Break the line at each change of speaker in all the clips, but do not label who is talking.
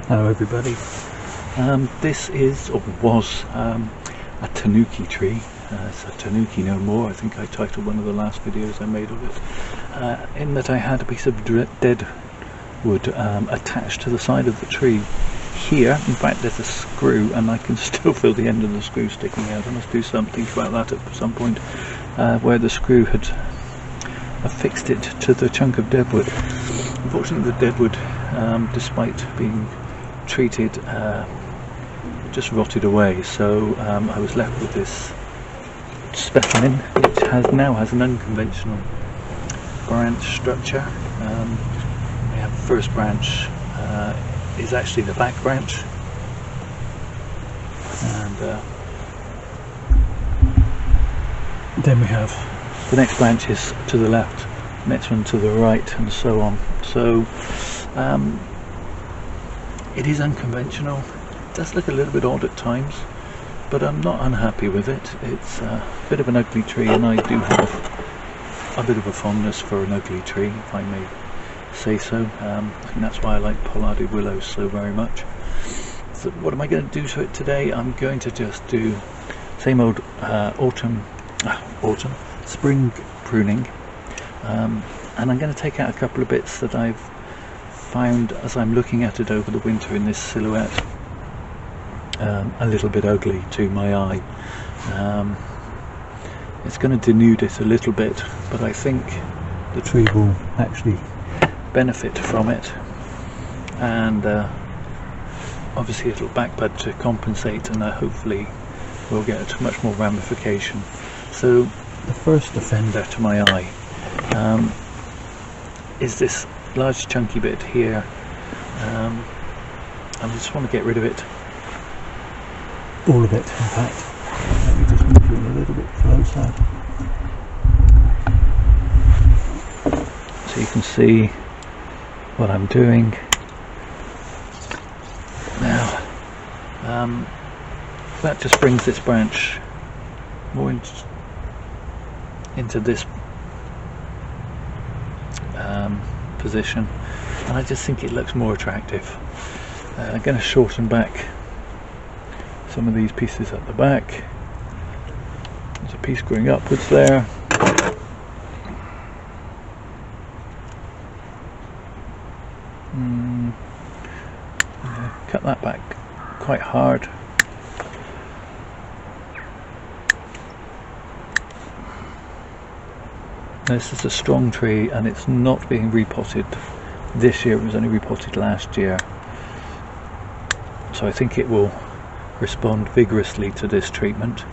Hello everybody. This is, or was, a tanuki tree. It's a tanuki no more. I think I titled one of the last videos I made of it. In that I had a piece of deadwood attached to the side of the tree here. In fact, there's a screw and I can still feel the end of the screw sticking out. I must do something about that at some point, where the screw had affixed it to the chunk of deadwood. Unfortunately, the deadwood, despite being treated, just rotted away, so I was left with this specimen, which now has an unconventional branch structure. We have the first branch is actually the back branch, and then we have the next branch is to the left, next one to the right, and so on. So it is unconventional. It does look a little bit odd at times, but I'm not unhappy with it. It's a bit of an ugly tree, and I do have a bit of a fondness for an ugly tree, if I may say so. I think that's why I like pollarded willows so very much. So what am I going to do to it today? I'm going to just do same old spring pruning, and I'm going to take out a couple of bits that I've found as I'm looking at it over the winter in this silhouette a little bit ugly to my eye. It's going to denude it a little bit, but I think the tree will actually benefit from it, and obviously it'll backbud to compensate, and hopefully we'll get much more ramification. So the first offender to my eye is this large chunky bit here. I just want to get rid of it, all of it in fact. Let me just move you in a little bit closer so you can see what I'm doing now. That just brings this branch more into this position, and I just think it looks more attractive. I'm going to shorten back some of these pieces at the back. There's a piece going upwards there. Cut that back quite hard. This is a strong tree, and it's not being repotted this year. It was only repotted last year, so I think it will respond vigorously to this treatment.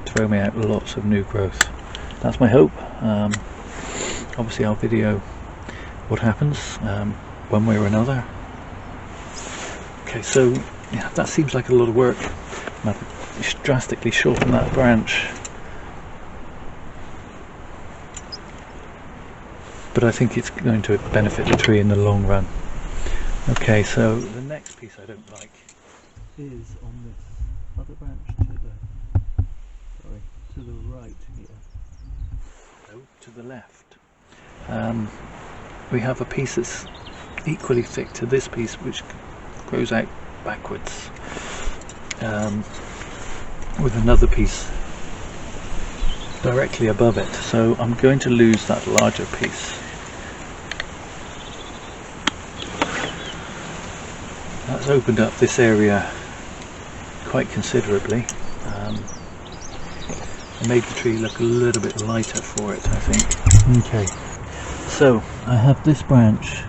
Throw me out lots of new growth. That's my hope. Obviously I'll video what happens one way or another. Okay, so yeah, that seems like a lot of work. I've drastically shortened that branch, but I think it's going to benefit the tree in the long run. Okay, so the next piece I don't like is on this other branch to the right here. No, to the left. We have a piece that's equally thick to this piece, which grows out backwards, with another piece directly above it. So I'm going to lose that larger piece. That's opened up this area quite considerably. It made the tree look a little bit lighter for it, I think. Okay, so I have this branch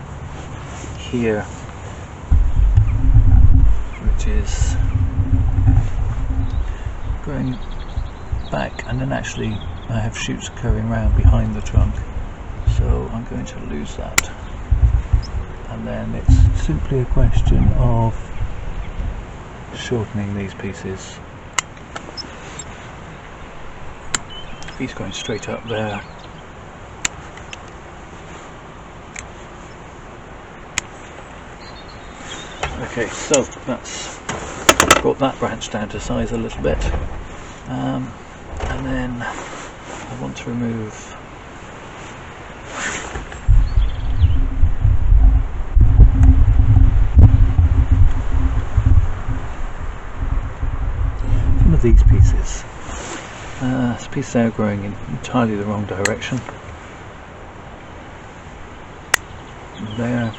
here, which is going back, and then actually I have shoots going round behind the trunk, so I'm going to lose that. And then it's simply a question of shortening these pieces. Piece going straight up there. Okay, so that's brought that branch down to size a little bit, and then I want to remove of these pieces. This piece there growing in entirely the wrong direction. There.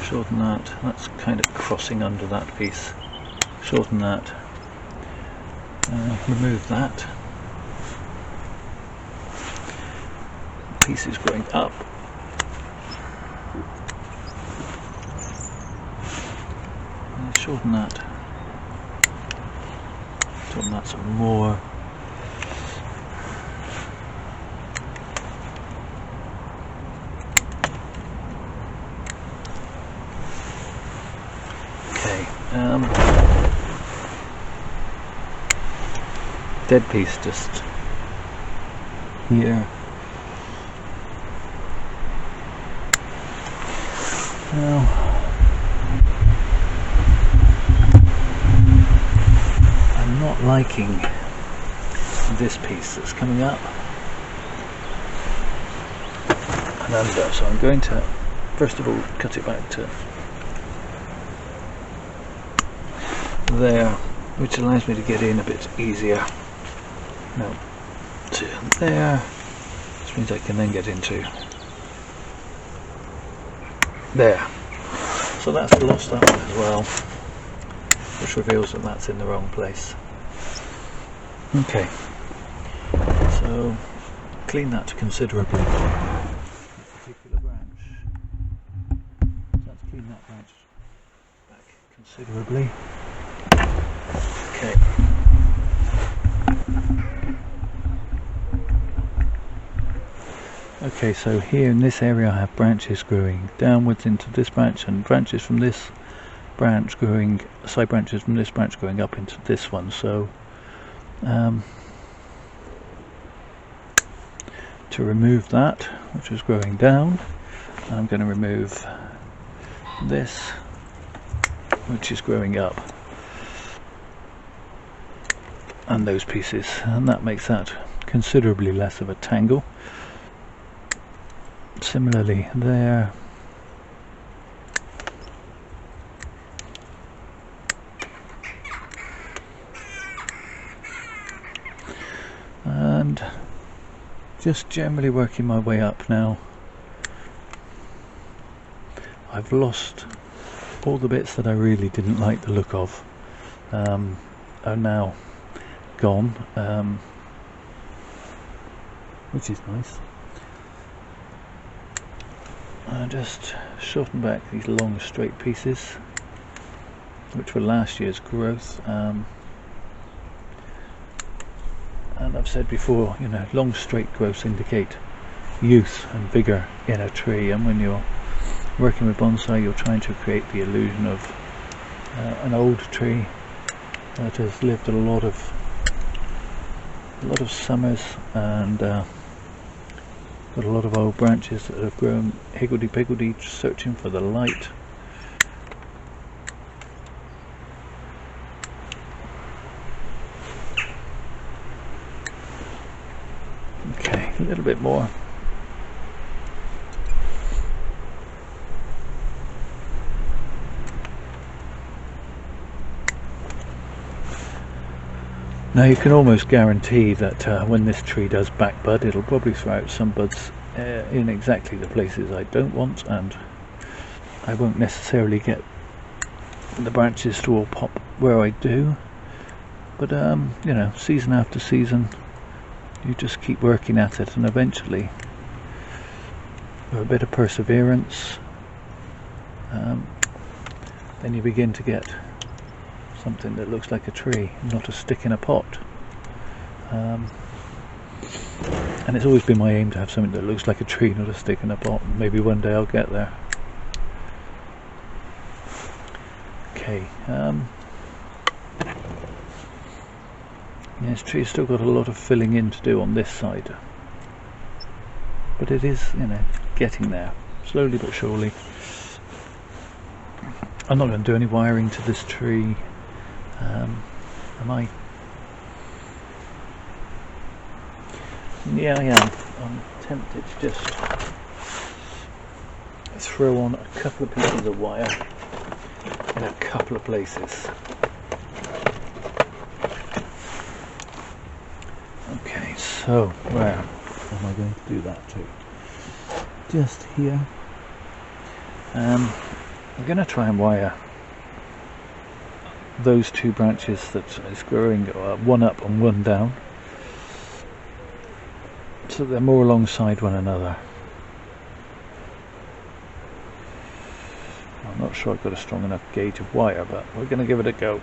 Shorten that. That's kind of crossing under that piece. Shorten that. Remove that. Piece is growing up. Shorten that. Shorten that some more. Okay. Dead piece just here. Now. Not liking this piece that's coming up and under, so I'm going to first of all cut it back to there, which allows me to get in a bit easier. No, to there, which means I can then get into there. So that's lost that one as well, which reveals that that's in the wrong place. Okay, so clean that considerably. Particular branch. So let's clean that branch back considerably. Okay. Okay, so here in this area I have branches growing downwards into this branch, and branches from this branch growing, side branches from this branch going up into this one. So to remove that, which was growing down, I'm going to remove this, which is growing up, and those pieces, and that makes that considerably less of a tangle. Similarly there. And just generally working my way up now. I've lost all the bits that I really didn't like the look of, are now gone, which is nice. I just shorten back these long straight pieces, which were last year's growth. And I've said before, you know, long straight growths indicate youth and vigour in a tree, and when you're working with bonsai you're trying to create the illusion of an old tree that has lived a lot of summers and got a lot of old branches that have grown higgledy-piggledy, searching for the light. Okay, a little bit more. Now you can almost guarantee that when this tree does back bud, it'll probably throw out some buds in exactly the places I don't want, and I won't necessarily get the branches to all pop where I do. But you know, season after season, you just keep working at it, and eventually, with a bit of perseverance, then you begin to get something that looks like a tree, not a stick in a pot. And it's always been my aim to have something that looks like a tree, not a stick in a pot. Maybe one day I'll get there. Okay. This tree's still got a lot of filling in to do on this side, but it is, you know, getting there, slowly but surely. I'm not going to do any wiring to this tree. Am I? Yeah, I am. I'm tempted to just throw on a couple of pieces of wire in a couple of places. Okay, so where am I going to do that to? Just here. I'm going to try and wire those two branches that is growing, one up and one down, so they're more alongside one another. I'm not sure I've got a strong enough gauge of wire, but we're going to give it a go.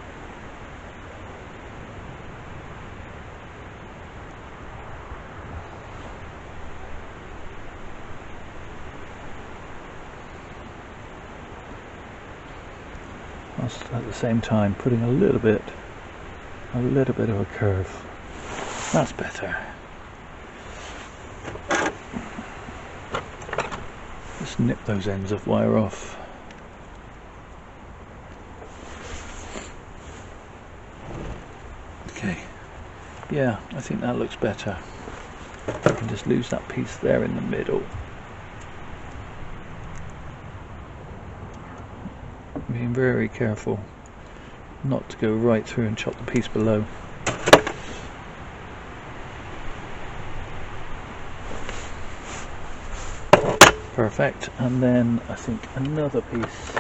Whilst at the same time putting a little bit of a curve. That's better. Just nip those ends of wire off. Okay, yeah, I think that looks better. I can just lose that piece there in the middle. Being very careful not to go right through and chop the piece below. Perfect, and then I think another piece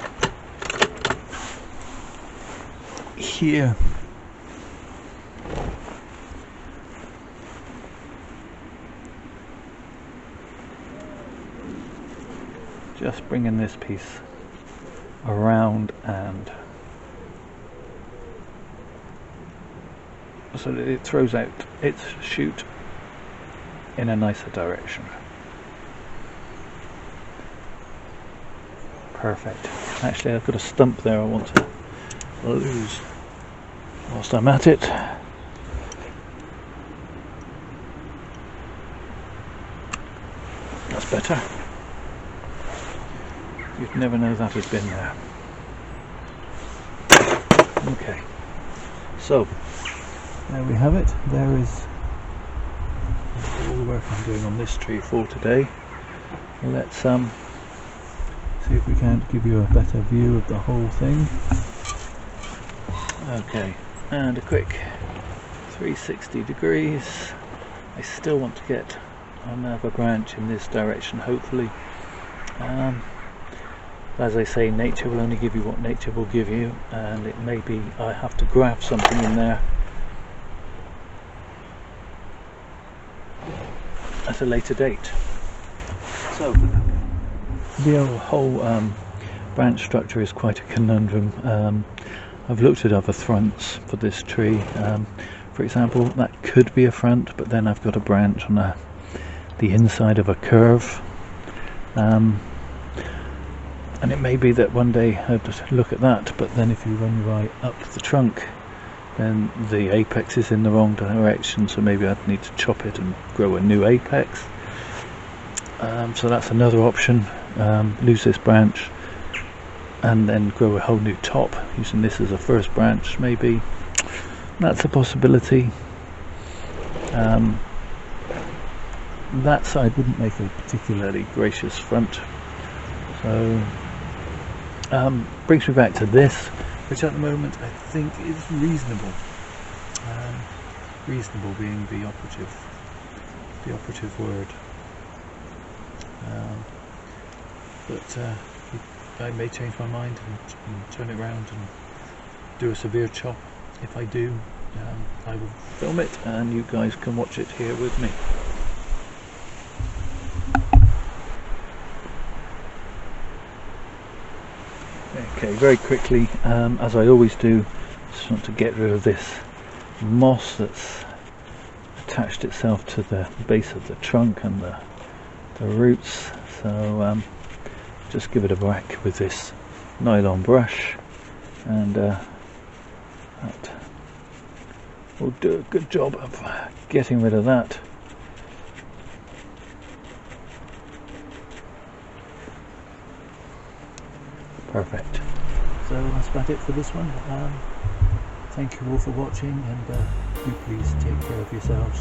here. Just bringing this piece around and so that it throws out its shoot in a nicer direction. Perfect. Actually, I've got a stump there I want to lose whilst I'm at it. That's better. You'd never know that had been there. Okay, so there we have it. There is all the work I'm doing on this tree for today. Let's see if we can give you a better view of the whole thing. Okay, and a quick 360 degrees. I still want to get another branch in this direction, hopefully. As I say, nature will only give you what nature will give you, and it may be I have to grab something in there at a later date. So the whole branch structure is quite a conundrum. I've looked at other fronts for this tree. For example, that could be a front, but then I've got a branch on the inside of a curve. And it may be that one day I'll just look at that, but then if you run your eye up the trunk, then the apex is in the wrong direction, so maybe I'd need to chop it and grow a new apex. So that's another option. Lose this branch and then grow a whole new top using this as a first branch, maybe. That's a possibility. That side wouldn't make a particularly gracious front. So brings me back to this, which at the moment I think is reasonable. Reasonable being the operative word. But I may change my mind and turn it around and do a severe chop. If I do, I will film it and you guys can watch it here with me. Okay, very quickly, as I always do, just want to get rid of this moss that's attached itself to the base of the trunk and the roots. So just give it a whack with this nylon brush, and that will do a good job of getting rid of that. Perfect. So that's about it for this one. Thank you all for watching, and do please take care of yourselves.